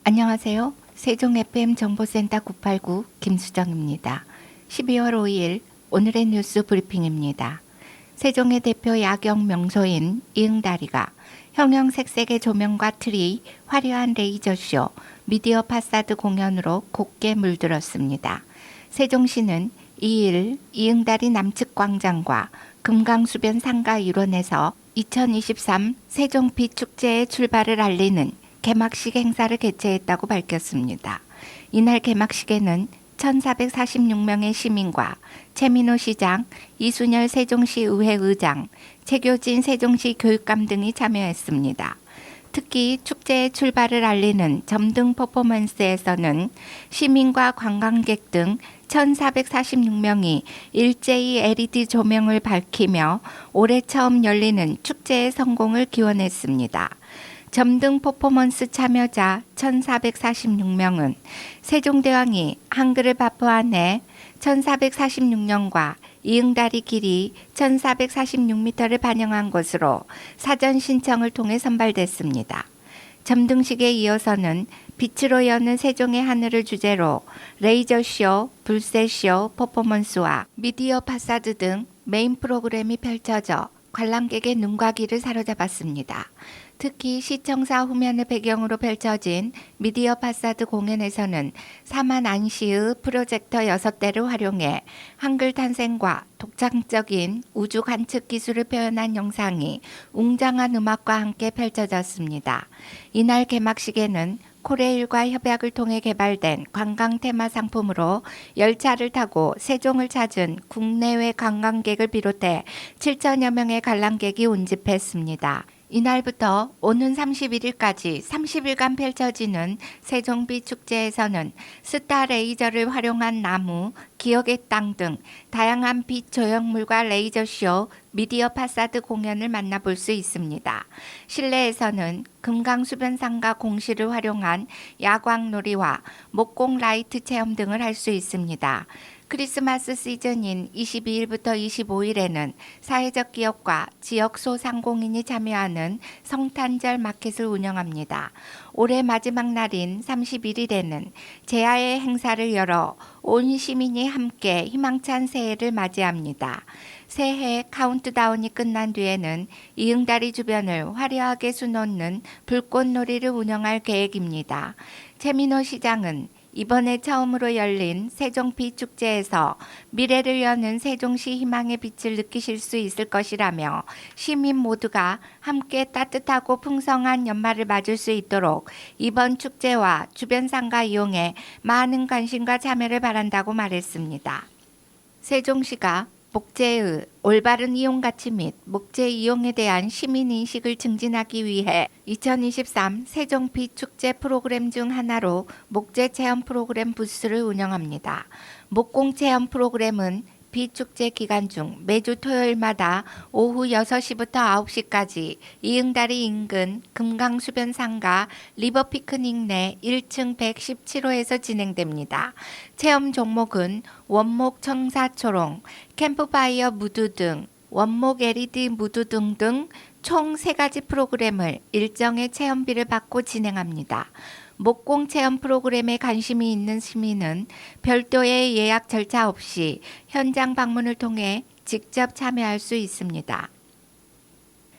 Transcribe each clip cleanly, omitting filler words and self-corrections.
안녕하세요. 세종 FM 정보센터 989 김수정입니다. 12월 5일 오늘의 뉴스 브리핑입니다. 세종의 대표 야경 명소인 이응다리가 형형색색의 조명과 트리, 화려한 레이저쇼, 미디어 파사드 공연으로 곱게 물들었습니다. 세종시는 2일 이응다리 남측 광장과 금강수변 상가 일원에서 2023 세종 비축제의 출발을 알리는 개막식 행사를 개최했다고 밝혔습니다. 이날 개막식에는 1,446명의 시민과 최민호 시장, 이순열 세종시 의회 의장, 최교진 세종시 교육감 등이 참여했습니다. 특히 축제의 출발을 알리는 점등 퍼포먼스에서는 시민과 관광객 등 1,446명이 일제히 LED 조명을 밝히며 올해 처음 열리는 축제의 성공을 기원했습니다. 점등 퍼포먼스 참여자 1,446명은 세종대왕이 한글을 발표한 해 1,446년과 이응다리 길이 1,446m를 반영한 것으로 사전 신청을 통해 선발됐습니다. 점등식에 이어서는 빛으로 여는 세종의 하늘을 주제로 레이저쇼, 불새쇼 퍼포먼스와 미디어 파사드 등 메인 프로그램이 펼쳐져 관람객의 눈과 귀를 사로잡았습니다. 특히 시청사 후면을 배경으로 펼쳐진 미디어 파사드 공연에서는 사만 안시의 프로젝터 6대를 활용해 한글 탄생과 독창적인 우주 관측 기술을 표현한 영상이 웅장한 음악과 함께 펼쳐졌습니다. 이날 개막식에는 코레일과 협약을 통해 개발된 관광 테마 상품으로 열차를 타고 세종을 찾은 국내외 관광객을 비롯해 7천여 명의 관람객이 운집했습니다. 이날부터 오는 31일까지 30일간 펼쳐지는 세종비 축제에서는 스타 레이저를 활용한 나무, 기억의 땅 등 다양한 빛 조형물과 레이저쇼, 미디어 파사드 공연을 만나볼 수 있습니다. 실내에서는 금강수변 상가 공시를 활용한 야광놀이와 목공 라이트 체험 등을 할 수 있습니다. 크리스마스 시즌인 22일부터 25일에는 사회적 기업과 지역 소상공인이 참여하는 성탄절 마켓을 운영합니다. 올해 마지막 날인 31일에는 제야의 행사를 열어 온 시민이 함께 희망찬 새해를 맞이합니다. 새해 카운트다운이 끝난 뒤에는 이응다리 주변을 화려하게 수놓는 불꽃놀이를 운영할 계획입니다. 최민호 시장은 이번에 처음으로 열린 세종 비축제에서 미래를 여는 세종시 희망의 빛을 느끼실 수 있을 것이라며 시민 모두가 함께 따뜻하고 풍성한 연말을 맞을 수 있도록 이번 축제와 주변 상가 이용에 많은 관심과 참여를 바란다고 말했습니다. 세종시가 목재의 올바른 이용 가치 및 목재 이용에 대한 시민인식을 증진하기 위해 2023 세종 비축제 프로그램 중 하나로 목재 체험 프로그램 부스를 운영합니다. 목공 체험 프로그램은 비축제 기간 중 매주 토요일마다 오후 6시부터 9시까지 이응다리 인근 금강수변 상가 리버 피크닉 내 1층 117호에서 진행됩니다. 체험 종목은 원목 청사초롱, 캠프파이어 무드 등 원목 LED 무드 등등 총 3가지 프로그램을 일정의 체험비를 받고 진행합니다. 목공 체험 프로그램에 관심이 있는 시민은 별도의 예약 절차 없이 현장 방문을 통해 직접 참여할 수 있습니다.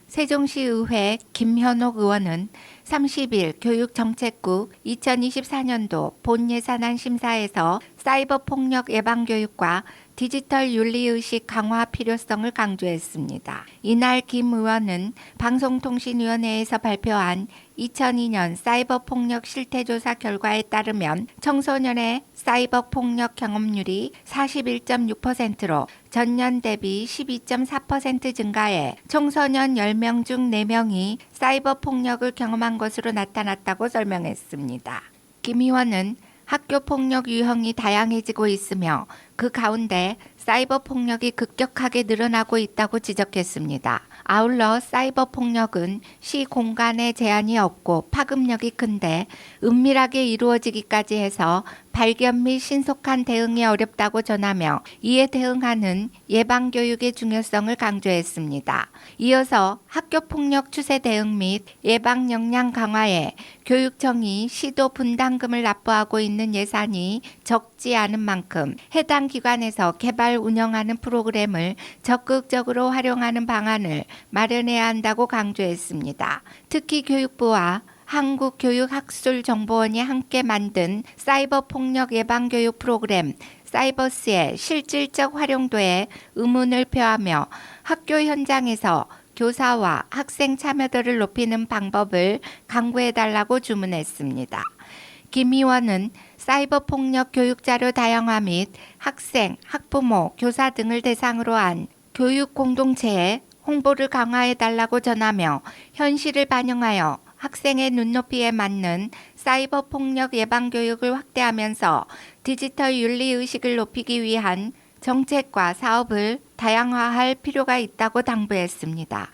세종시의회 김현옥 의원은 30일 교육정책국 2024년도 본예산안 심사에서 사이버 폭력 예방 교육과 디지털 윤리의식 강화 필요성을 강조했습니다. 이날 김 의원은 방송통신위원회에서 발표한 2002년 사이버 폭력 실태조사 결과에 따르면 청소년의 사이버 폭력 경험률이 41.6%로 전년 대비 12.4% 증가해 청소년 10명 중 4명이 사이버 폭력을 경험한 것으로 나타났다고 설명했습니다. 김 의원은 학교 폭력 유형이 다양해지고 있으며 그 가운데 사이버 폭력이 급격하게 늘어나고 있다고 지적했습니다. 아울러 사이버 폭력은 시 공간에 제한이 없고 파급력이 큰데 은밀하게 이루어지기까지 해서 발견 및 신속한 대응이 어렵다고 전하며 이에 대응하는 예방교육의 중요성을 강조했습니다. 이어서 학교폭력 추세 대응 및 예방 역량 강화에 교육청이 시도 분담금을 납부하고 있는 예산이 적지 않은 만큼 해당 기관에서 개발 운영하는 프로그램을 적극적으로 활용하는 방안을 마련해야 한다고 강조했습니다. 특히 교육부와 한국교육학술정보원이 함께 만든 사이버 폭력 예방 교육 프로그램 사이버스의 실질적 활용도에 의문을 표하며 학교 현장에서 교사와 학생 참여도를 높이는 방법을 강구해달라고 주문했습니다. 김 의원은 사이버 폭력 교육 자료 다양화 및 학생, 학부모, 교사 등을 대상으로 한 교육 공동체에 홍보를 강화해달라고 전하며 현실을 반영하여 학생의 눈높이에 맞는 사이버 폭력 예방 교육을 확대하면서 디지털 윤리 의식을 높이기 위한 정책과 사업을 다양화할 필요가 있다고 당부했습니다.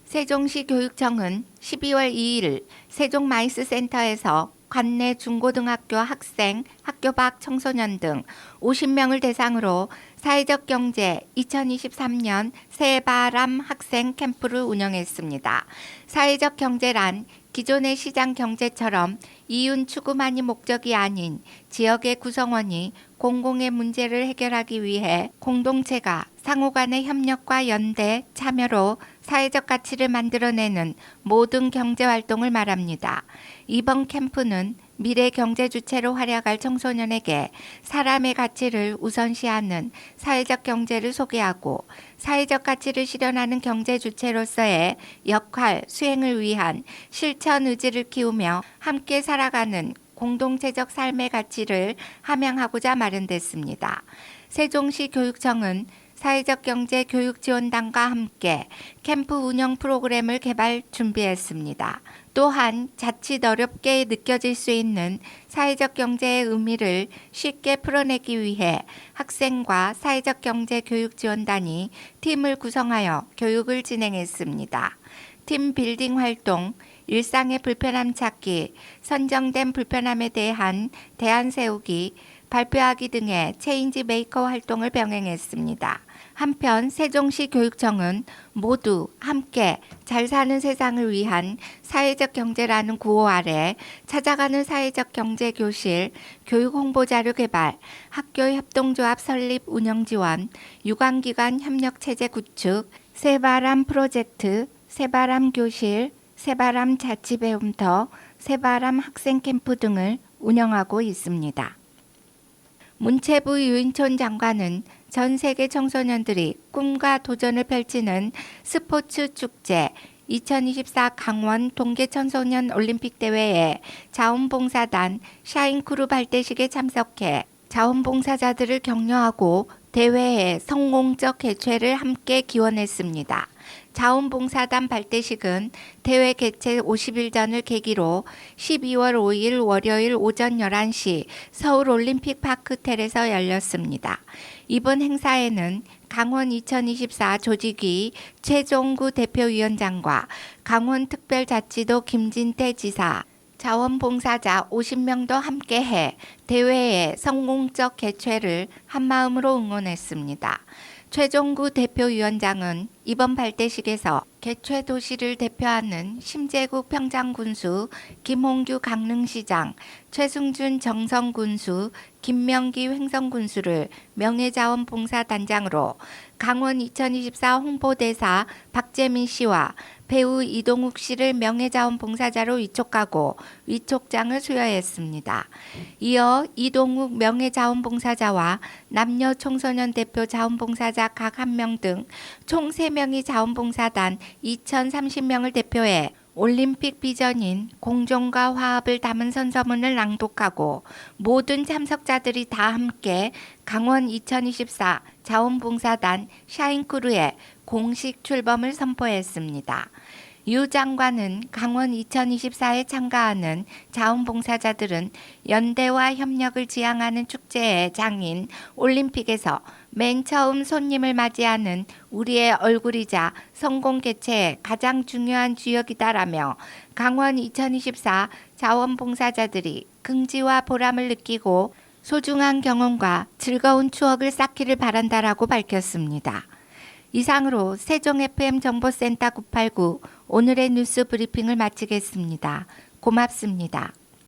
세종시 교육청은 12월 2일 세종 마이스센터에서 관내 중고등학교 학생, 학교 밖 청소년 등 50명을 대상으로 사회적 경제 2023년 새바람 학생 캠프를 운영했습니다. 사회적 경제란 기존의 시장 경제처럼 이윤 추구만이 목적이 아닌 지역의 구성원이 공공의 문제를 해결하기 위해 공동체가 상호 간의 협력과 연대, 참여로 사회적 가치를 만들어내는 모든 경제활동을 말합니다. 이번 캠프는 미래 경제 주체로 활약할 청소년에게 사람의 가치를 우선시하는 사회적 경제를 소개하고 사회적 가치를 실현하는 경제 주체로서의 역할 수행을 위한 실천 의지를 키우며 함께 살아가는 공동체적 삶의 가치를 함양하고자 마련됐습니다. 세종시 교육청은 사회적 경제 교육지원단과 함께 캠프 운영 프로그램을 개발 준비했습니다. 또한 자칫 어렵게 느껴질 수 있는 사회적 경제의 의미를 쉽게 풀어내기 위해 학생과 사회적 경제 교육지원단이 팀을 구성하여 교육을 진행했습니다. 팀 빌딩 활동, 일상의 불편함 찾기, 선정된 불편함에 대한 대안 세우기, 발표하기 등의 체인지 메이커 활동을 병행했습니다. 한편 세종시 교육청은 모두 함께 잘 사는 세상을 위한 사회적 경제라는 구호 아래 찾아가는 사회적 경제 교실, 교육 홍보자료 개발, 학교 협동조합 설립 운영 지원, 유관기관 협력체제 구축, 새바람 프로젝트, 새바람 교실, 새바람 자치배움터, 새바람 학생캠프 등을 운영하고 있습니다. 문체부 유인촌 장관은 전 세계 청소년들이 꿈과 도전을 펼치는 스포츠 축제 2024 강원 동계청소년 올림픽 대회에 자원봉사단 샤인크루 발대식에 참석해 자원봉사자들을 격려하고 대회의 성공적 개최를 함께 기원했습니다. 자원봉사단 발대식은 대회 개최 50일 전을 계기로 12월 5일 월요일 오전 11시 서울 올림픽파크텔에서 열렸습니다. 이번 행사에는 강원 2024 조직위 최종구 대표위원장과 강원특별자치도 김진태 지사, 자원봉사자 50명도 함께해 대회의 성공적 개최를 한마음으로 응원했습니다. 최종구 대표위원장은 이번 발대식에서 개최 도시를 대표하는 심재국 평창군수, 김홍규 강릉시장, 최승준 정성군수, 김명기 횡성군수를 명예자원봉사단장으로 강원 2024 홍보대사 박재민 씨와 배우 이동욱 씨를 명예자원봉사자로 위촉하고 위촉장을 수여했습니다. 이어 이동욱 명예자원봉사자와 남녀 청소년 대표 자원봉사자 각 1명 등 총 3명이 자원봉사단 2030명을 대표해 올림픽 비전인 공존과 화합을 담은 선서문을 낭독하고 모든 참석자들이 다 함께 강원 2024 자원봉사단 샤인크루의 공식 출범을 선포했습니다. 유 장관은 강원 2024에 참가하는 자원봉사자들은 연대와 협력을 지향하는 축제의 장인 올림픽에서 맨 처음 손님을 맞이하는 우리의 얼굴이자 성공 개최의 가장 중요한 주역이다라며 강원 2024 자원봉사자들이 긍지와 보람을 느끼고 소중한 경험과 즐거운 추억을 쌓기를 바란다라고 밝혔습니다. 이상으로 세종 FM 정보센터 989 오늘의 뉴스 브리핑을 마치겠습니다. 고맙습니다.